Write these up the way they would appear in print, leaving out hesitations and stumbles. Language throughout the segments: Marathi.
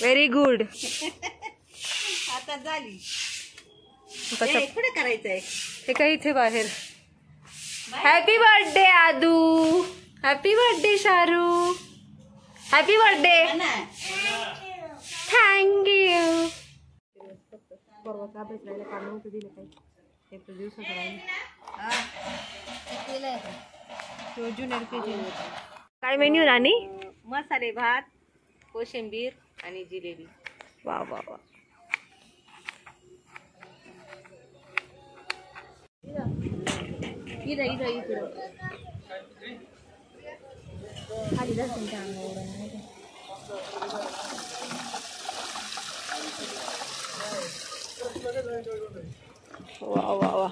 Very good. आता झाली. पुढे करायचंय हे काय इथे बाहेर. Happy birthday Adu. Happy birthday Sharu. Happy birthday. Thank you. काय मेन्यू राणी. मसाले भात, कोशिंबीर आणि जिलेबी. वा वा वा. वा वा वा.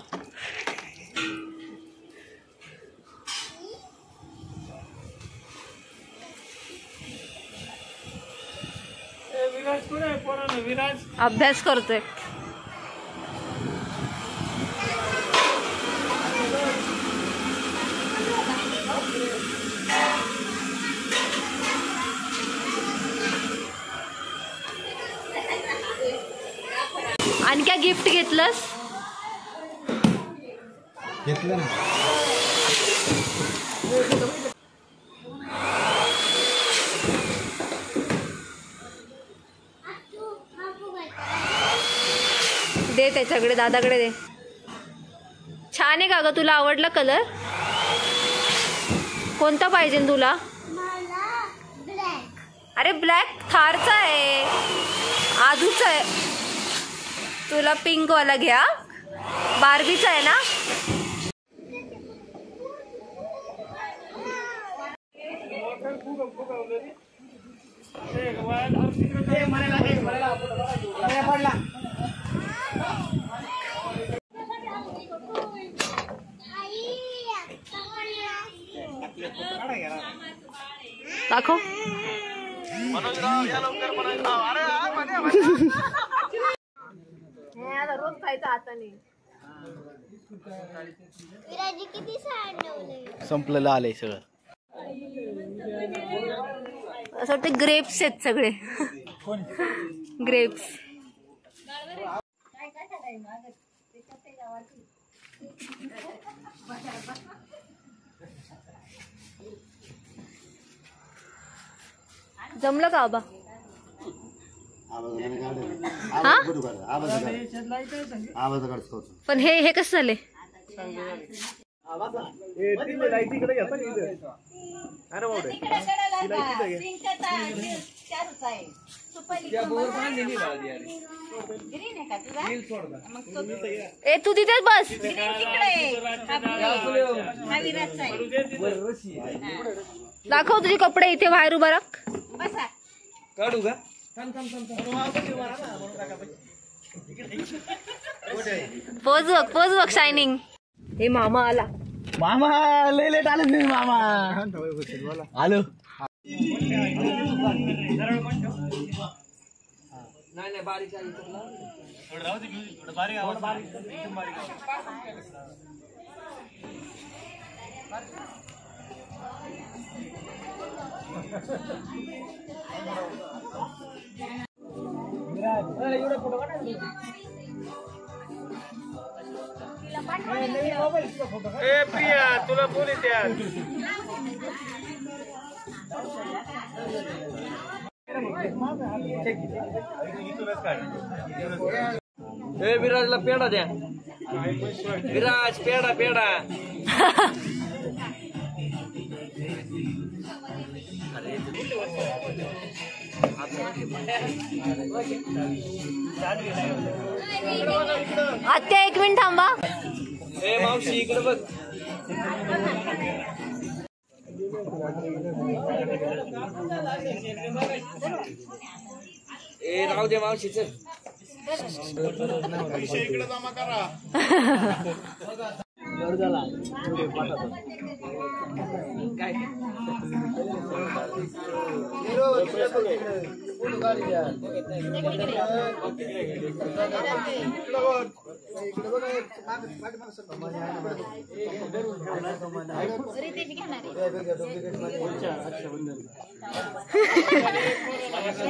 अभ्यास करतोय. आणि काय गिफ्ट घेतलंस. घेतलं ना. दे त्याच्याकडे, दादाकडे दे. छान आहे का ग. तुला आवडला कलर. कोणता पाहिजे तुला. अरे ब्लॅक थारचा आहे. आधूचा आहे. तुला पिंक वाला घ्या. बार्बीचा आहे ना. दाखव. रोज खायचं आता नाही. संपलेलं आलंय सगळं. असं वाटतं ग्रेप्स आहेत सगळे. ग्रेप्स. जमलं का आबा. पण हे कसं झाले. तू तिथेच बस. दाखव तुझे कपडे. इथे बाहेर उभा राख. काढू का. पोज बघ शायनिंग. हे मामा आला. मामा लय लेट आले तुम्ही. मामा आलो. प्रिया तुला बोल त्या. विराजला पेढा द्या. विराज पेढा पेढा. आत्या 1 मिनिट थांबा. ए मावशी इकडे बघ. ए राहू दे मावशी चल. इकडे जमा करा. काय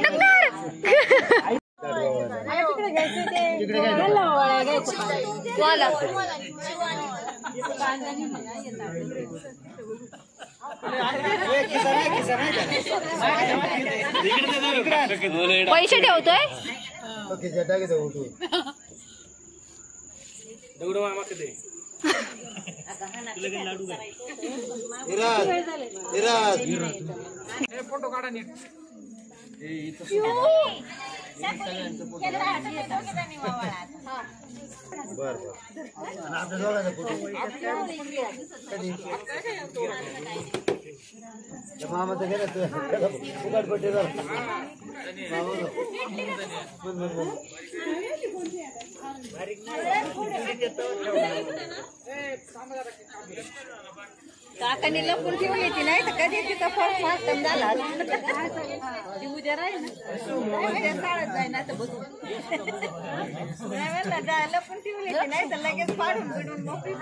नगनार वाला पैसे ठेवतोय फोटो काढा नीट. मामाचं गेलं फुकट पट्टे काकाने लपून ठेवली ती नाही तर कधी तिचा फळ मास्तम झाला उद्या राहील ना तर बघू लपून ठेवली ती नाही तर लगेच फाडून बिडून मोकळी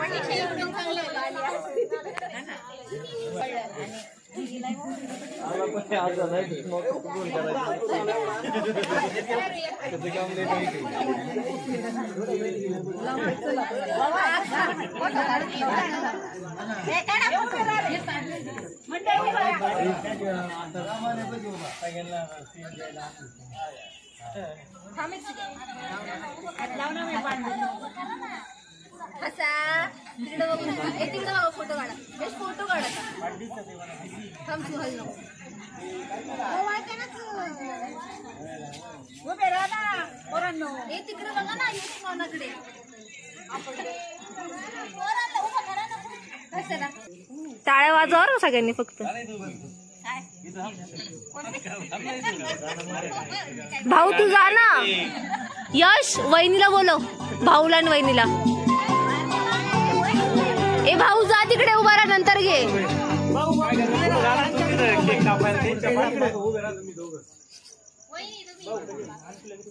फोटो काढा फोटो काढा तिकडे बघा ना कोणाकडे टाळ्या वाजवा सगळ्यांनी फक्त भाऊ तू जा ना यश वहिनीला बोलव भाऊला आणि वहिनीला ए भाऊ जा तिकडे उभा राहा नंतर घे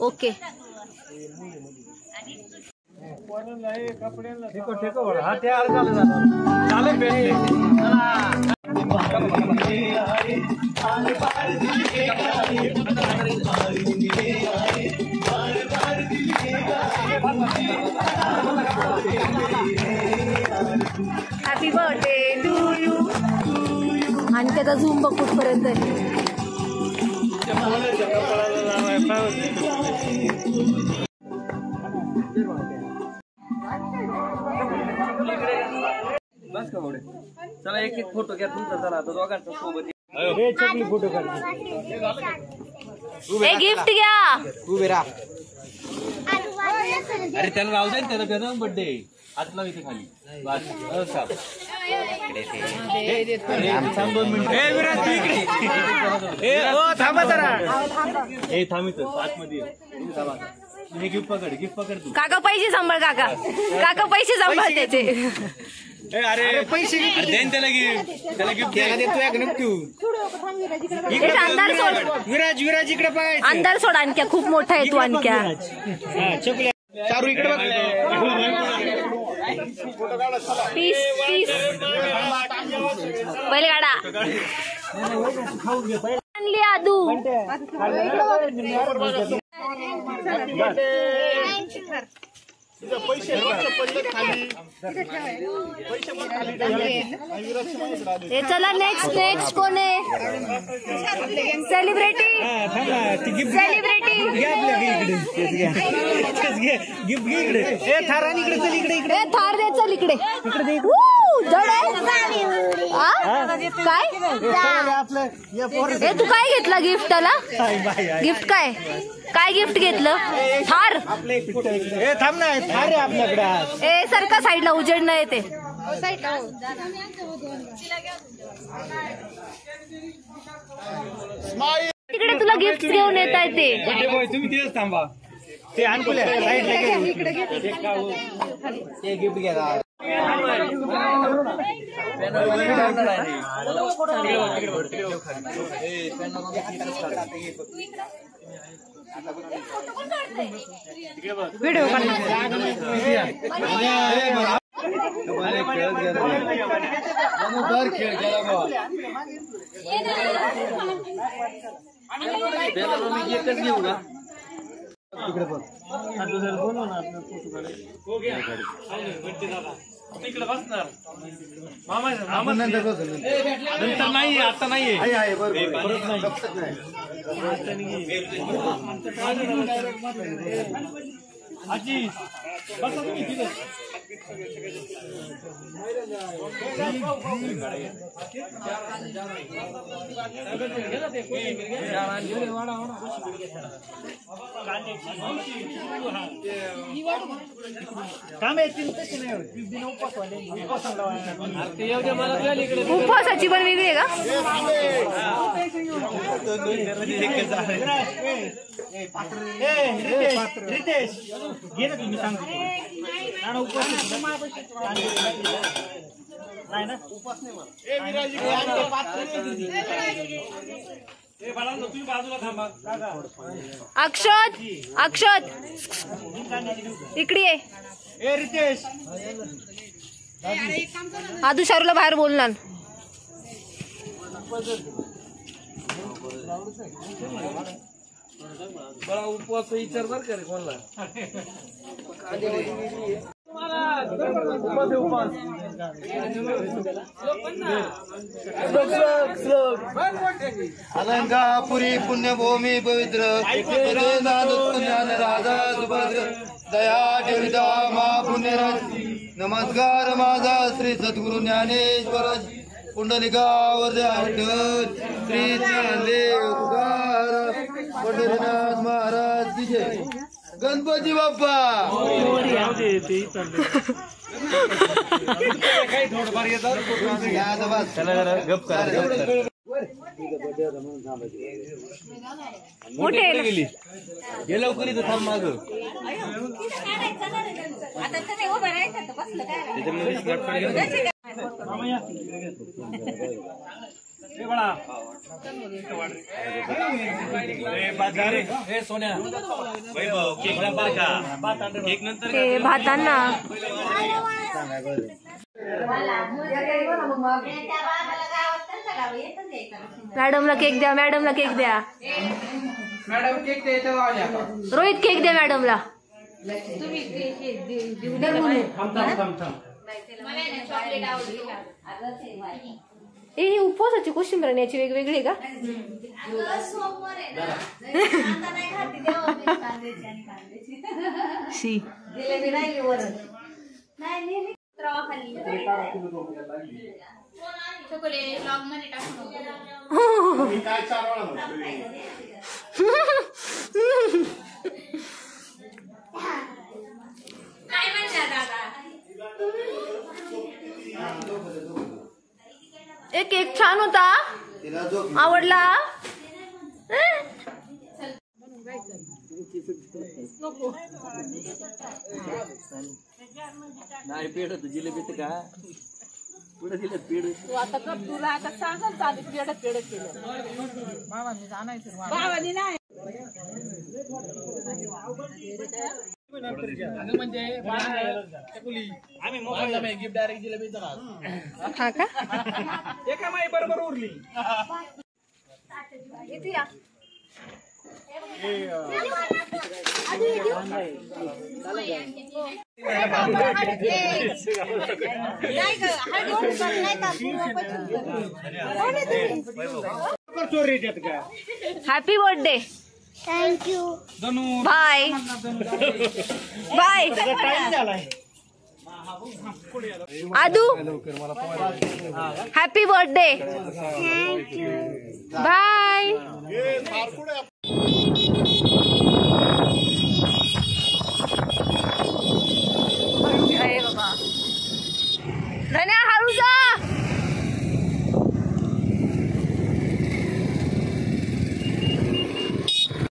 okay happy birthday to you आणि त्याचा झूम बघ कुठपर्यंत बस का मोडे चला एक एक फोटो घ्या तुमचा चला आता दोघांचा सोबत फोटो काढ गिफ्ट घ्या उभे राहा अरे त्याला राहू दे त्याला त्याचा बर्थडे आज लाव इथे खाली बस साहेब गिफ्ट पकड तू काका पैसे सांभाळ काका काका पैसे सांभाळ त्याचे अरे पैसे त्याला गिफ्ट अंधार सोड विराज इकडे पाय अंधार सोड आणख्या खूप मोठा आहे तू आणख्या चारू इकडे पीस पीस पहिले काढा आणली आदू चला नेक्स्ट कोण आहे सेलिब्रिटी थार दे चल इकडे जड आहे काय तू काय घेतला गिफ्टला गिफ्ट काय गिफ्ट घेतलं थार थांब ना थार आहे आपल्याकडे ए सारखा साईडला उजेड नाही येते तिकडे तुला गिफ्ट घेऊन येता येते तुम्ही तेच थांबा ते आणखी गिफ्ट घ्या व्हिडिओ खेळ त्याला मी एकच घेऊ का तिकडे बसणार नंतर नाही आता नाही आजी बसा तुम्ही तिथे उपवासाची पण वेगळी आहे का? घे ना तुम्ही सांगतो नाही ना उपास नाही बाजूला थांबा अक्षत अक्षत इकडे ये. ए रितेश आदू शारूला बाहेर बोलणार. बळा उपवास विचार बर का रे कोणला अलंकापुरी पुण्यभूमी पवित्र ज्ञान राजा सुभद्र दया ठेविता मा पुण्यराज. नमस्कार माझा श्री सद्गुरु ज्ञानेश्वर पुंडलिकावर श्री ज्ञानदेव तुकाराम पंढरीनाथ महाराज की जय. गणपती बाप्पा मोठे हे लवकर इथं थांब माग आता तुम्ही उभं राहायचं तर बसलं काय सोन्या भातांना मॅडमला केक द्या. मॅडमला केक द्या. मॅडम केक द्यायचं लावल्या रोहित केक द्या मॅडमला. ही उपवासाची कोशिंबीर याची वेगवेगळी का? शी एक केक छान होता. आवडला. नाही पेड होत जिलेबी का पुढे दिलं पेड. आता कर तुला आता सांगाल चालू पेड केलं बाबांनी जाणायचं बाबांनी नाही म्हणजे आम्ही मोबाईलला गिफ्ट डायरेक्ट जिलेबी हा का? एका माई बरोबर उरली इथे या. Happy birthday. Thank you. Bye bye. Adu happy birthday. Bye.